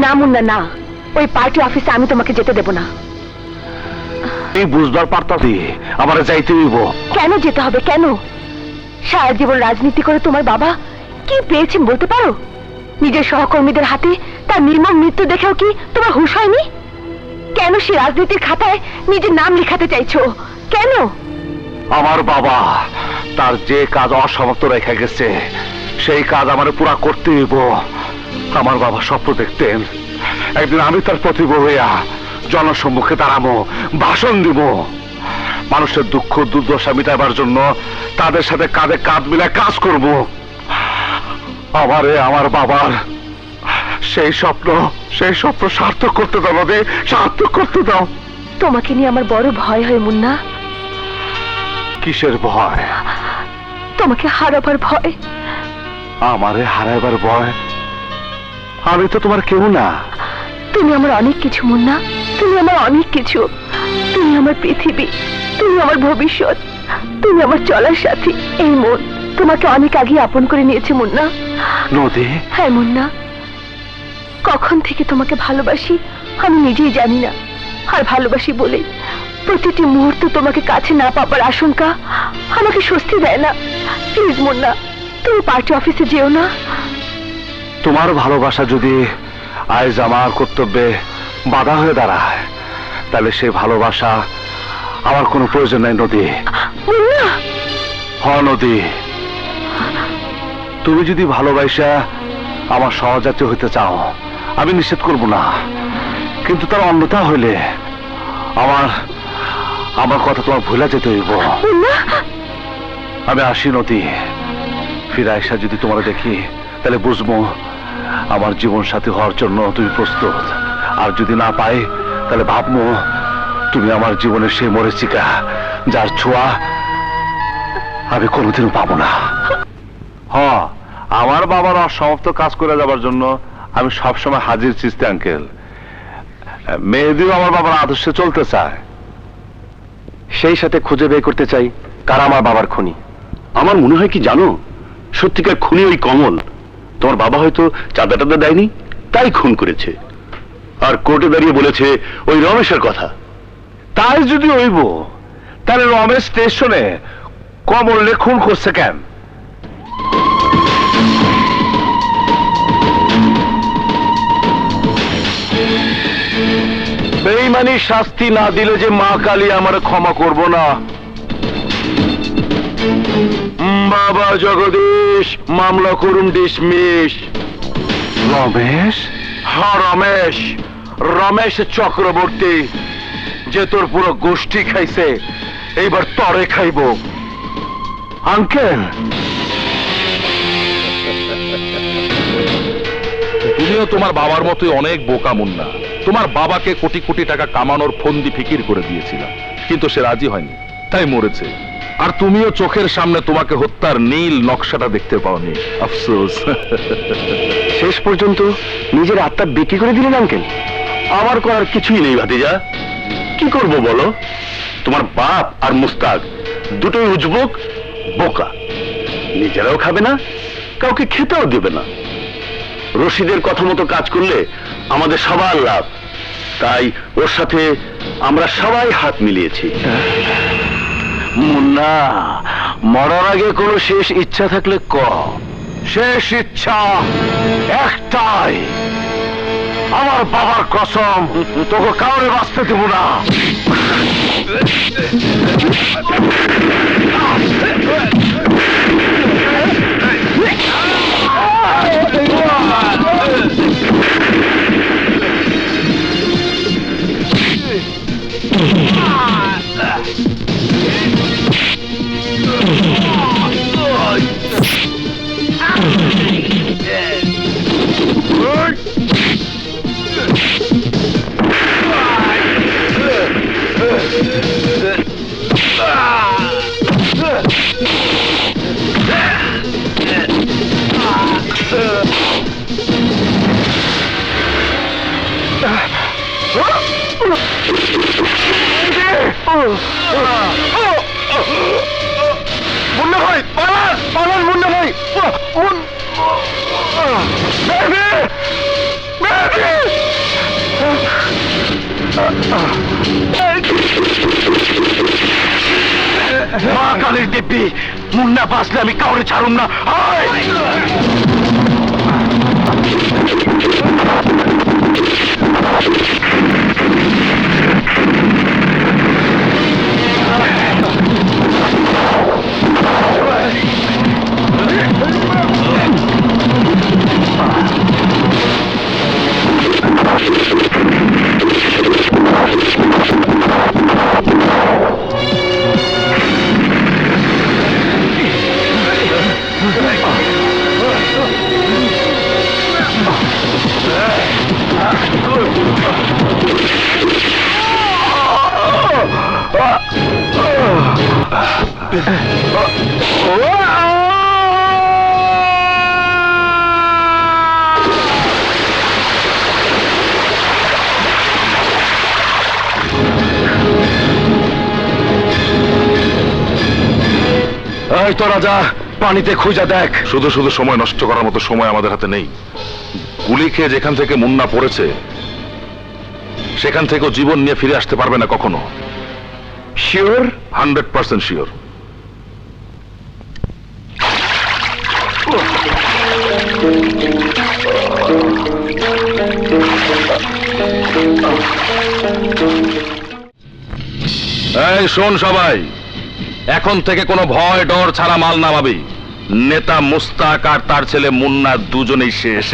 না মুন্না না, ওই পার্টি অফিসে আমি তোমাকে যেতে দেব না। এই বুঝবার পারতাছি আমার যাইতে হইব। কেন যেতে হবে? কেন? সারা জীবন রাজনীতি করে তোমার বাবা কি পেয়েছেন বলতে পারো? নিজের সহকর্মীদের হাতে তার নির্মম মৃত্যু দেখেও কি তোমার হুঁশ হয়নি? কেন সে রাজনীতির খাতায় নিজের নাম লেখাতে চাইছো? কেন? আমার বাবা তার যে কাজ অসমাপ্ত রেখে গেছে সেই কাজ আমার পুরা করতে হইব। আমার বাবা স্বপ্ন দেখতেন একদিন আমি তার প্রতিভা হইয়া জনসম্মুখে দাঁড়াবো, ভাষণ দিব, মানুষের দুঃখ দুর্দশা মিটাবার জন্য তাদের সাথে কাঁধে কাঁধ মিলে কাজ করব। আমার বাবার সেই স্বপ্ন সার্থক করতে দাও নদী, সার্থক করতে দাও। তোমাকে নিয়ে আমার বড় ভয় হয় মুন্না। কিসের ভয়? তোমাকে হারাবার ভয়। আমারে হারাইবার ভয়? আমি তো তোমার কেউ না। তুমি আমার অনেক কিছু মুন্না, তুমি আমার অনেক কিছু। তুমি আমার পৃথিবী, তুমি আমার ভবিষ্যৎ, তুমি আমার চলার সাথী। এই মন তোমাকে অনেক আগে আপন করে নিয়েছে মুন্না। নদী? হ্যাঁ মুন্না, কখন থেকে তোমাকে ভালোবাসি আমি নিজেই জানি না। আর ভালোবাসি বলে প্রতিটি মুহূর্ত তোমাকে কাছে না পাবার আশঙ্কা আমাকে স্বস্তি দেয় না। প্লিজ মুন্না, তুমি পার্টি অফিসে যেও না। তোমার ভালোবাসা যদি আজ আমার কর্তব্যে বাধা হয়ে দাঁড়ায় তাহলে সেই ভালোবাসা আমার কোনো প্রয়োজন নাই নদী। মুন্না! হ নদী, তুমি যদি ভালোবাসা আমার সহযাত্রী হইতে চাও আমি নিষেধ করব না, কিন্তু তার অন্যথা হইলে আমার কথা তোমার ভুলে যেতে হইব। আমি আসি নদী। ফিরে আইসা যদি তোমার দেখি তাহলে বুঝবো আমার জীবন সাথী হওয়ার জন্য তুমি প্রস্তুত। আর যদি না পাই তাহলে ভাববো তুমি আমার জীবনের সেই মরিচিকা যার ছোঁয়া আমি কোনোদিনও পাবো না। আমার বাবার অসমাপ্ত কাজ করে যাবার জন্য আমি সবসময় হাজির চিস্তি আঙ্কেল। মেহেদিও আমার বাবার আদর্শে চলতে চায়। সেই সাথে খুঁজে বের করতে চাই কারা আমার বাবার খুনি। আমার মনে হয় কি জানো, সত্যিকার খুনি ওই কমল। তোমার বাবা হয়তো চাঁদা টাদা দেয়নি তাই খুন করেছে, আর কোর্টে দাঁড়িয়ে বলেছে ওই রমেশের কথা। তাই যদি হইব তাহলে রমেশ স্টেশনে কমল খুন করছে কেন? বেঈমানি শাস্তি না দিলে যে মা কালী আমার ক্ষমা করব না। বাবা জগদীশ, মামলা করুন ডিসমিস। রমেশ? হ্যাঁ রমেশ, রমেশ চক্রবর্তী, যে তোর পুরো গোষ্ঠী খাইছে এইবার তরে খাইব। আঙ্কেল, তুমিও তোমার বাবার মতোই অনেক বোকা মুন্না। তোমার বাবাকে কোটি কোটি টাকা কামানোর ফন্দি ফিকির করে দিয়েছিলাম, কিন্তু সে রাজি হয়নি, তাই মরেছে। আর তুমিও চোখের সামনে তোমাকে হত্যার নীল নকশাটা দেখতে পাওনি, আফসোস। শেষ পর্যন্ত নিজের আত্মা বিক্রি করে দিলেন আঙ্কেল। আমার করার কিছুই নেই ভাতিজা, কি করব বলো? তোমার বাপ আর মুস্তাক দুটোই উজবুক, বোকা, নিজেরাও খাবে না, কাউকে খেতেও দেবে না। রশিদের কথা মতো কাজ করলে আমাদের সবার লাভ, তাই ওর সাথে আমরা সবাই হাত মিলিয়েছি। মুন্না, মরার আগে কোনো শেষ ইচ্ছা থাকলে ক। শেষ ইচ্ছা একটাই, আমার বাবার কসম তোকে কাউরে বাঁচতে দেব না। মুন্না ভাই, পালান পালান মুন্না ভাই। বেবি বেবি মা কালীর দিব্যি, মুন্না বাঁচলে আমি কাউরে ছাড়ুম না। আয়! এই তো রাজা, পানিতে খুঁজা দেখ। শুধু শুধু সময় নষ্ট করার মতো সময় আমাদের হাতে নেই। গুলি খেয়ে যেখান থেকে মুন্না পড়েছে সেখান থেকেও জীবন নিয়ে ফিরে আসতে পারবে না কখনো। শিওর? 100% শিওর। এই শোন সবাই, এখন থেকে কোনো ভয় ডর ছাড়া মাল নামাবি। নেতা মুস্তাক আর তার ছেলে মুন্না দুজনেই শেষ।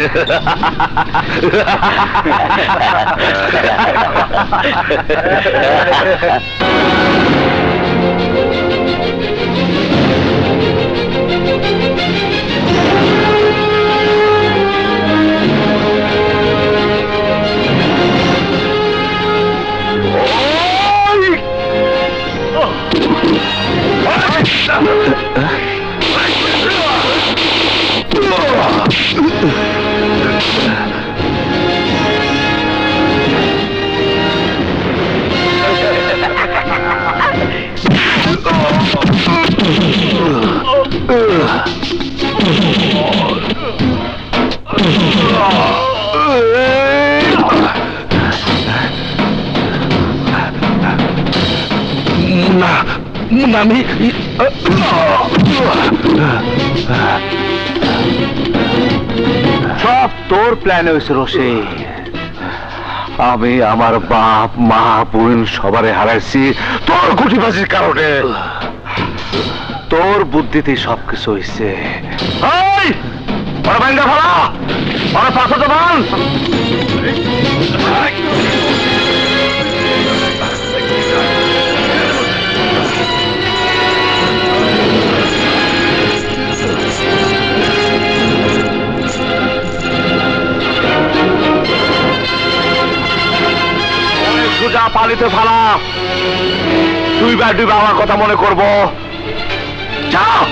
আমি সব তোর প্ল্যান হয়েছে রসে। আমি আমার বাপ মা বোন সবারে হারাইছি তোর গুটিবাজির কারণে। তোর বুদ্ধিতে সবকিছু হয়েছে। ভাঙ্গা ভাড়া ওরা পাথর দেবান। সুজা পালিতে ফালা, দুইবার আমার কথা মনে করবো। যাও।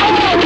Oh!